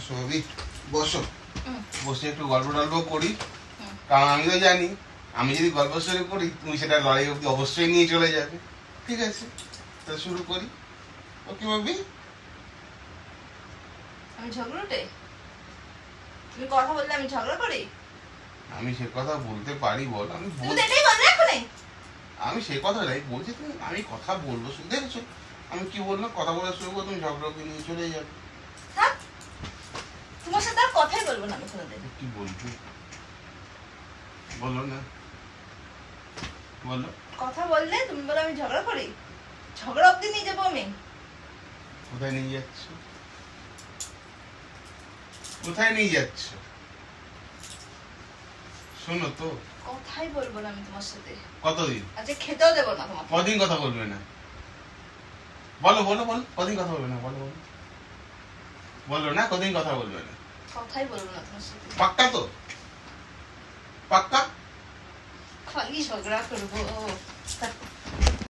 আসো ভাবি, বসো। বসে একটু গল্প টল্প করি, কারণ আমি তো জানি আমি যদি গল্প শুরু করি তুমি সেটা লড়াই অব্দি অবশ্যই নিয়ে চলে যাবে। ঠিক আছে, তাহলে শুরু করি। ওকে ভাবি? আমি ঝগড়ুটে? তুমি কথা বললে আমি ঝগড়া করি? আমি সে কথা বলতে পারি বল, আমি তুমি তো এটাই বললে এখনই। আমি সে কথা নাই বলছি, তুমি আমি কথা বলবো শুধু দেখছো আমি কি বললাম, কথা বলা শুরু করো তুমি ঝগড়াকে নিয়ে চলে যাবে। থাক, তোমার সাথে আর কথাই বলবো না আমি কোনোদিন। কি বলবি বলো না, বলো। কথা বললে তুমি বলো আমি ঝগড়া করি? ঝগড়া অব্দি নিয়ে যাবো আমি। কোথায় নিয়ে যাচ্ছ, কোথায় নিয়ে যাচ্ছ? শোনো তো, কথাই বলবো না আমি তোমার সাথে। কতদিন? আজকে খেতেও দেবো না তোমাকে। কদিন কথা বলবে না? বলো বলো বলো, কদিন কথা বলবে না? বলো বলো, বলো না কদিন কথা বলবে না? কথাই বলবো না তোমার সাথে। পাক্কা তো? পাক্কা? খালি ঝগড়া করবো।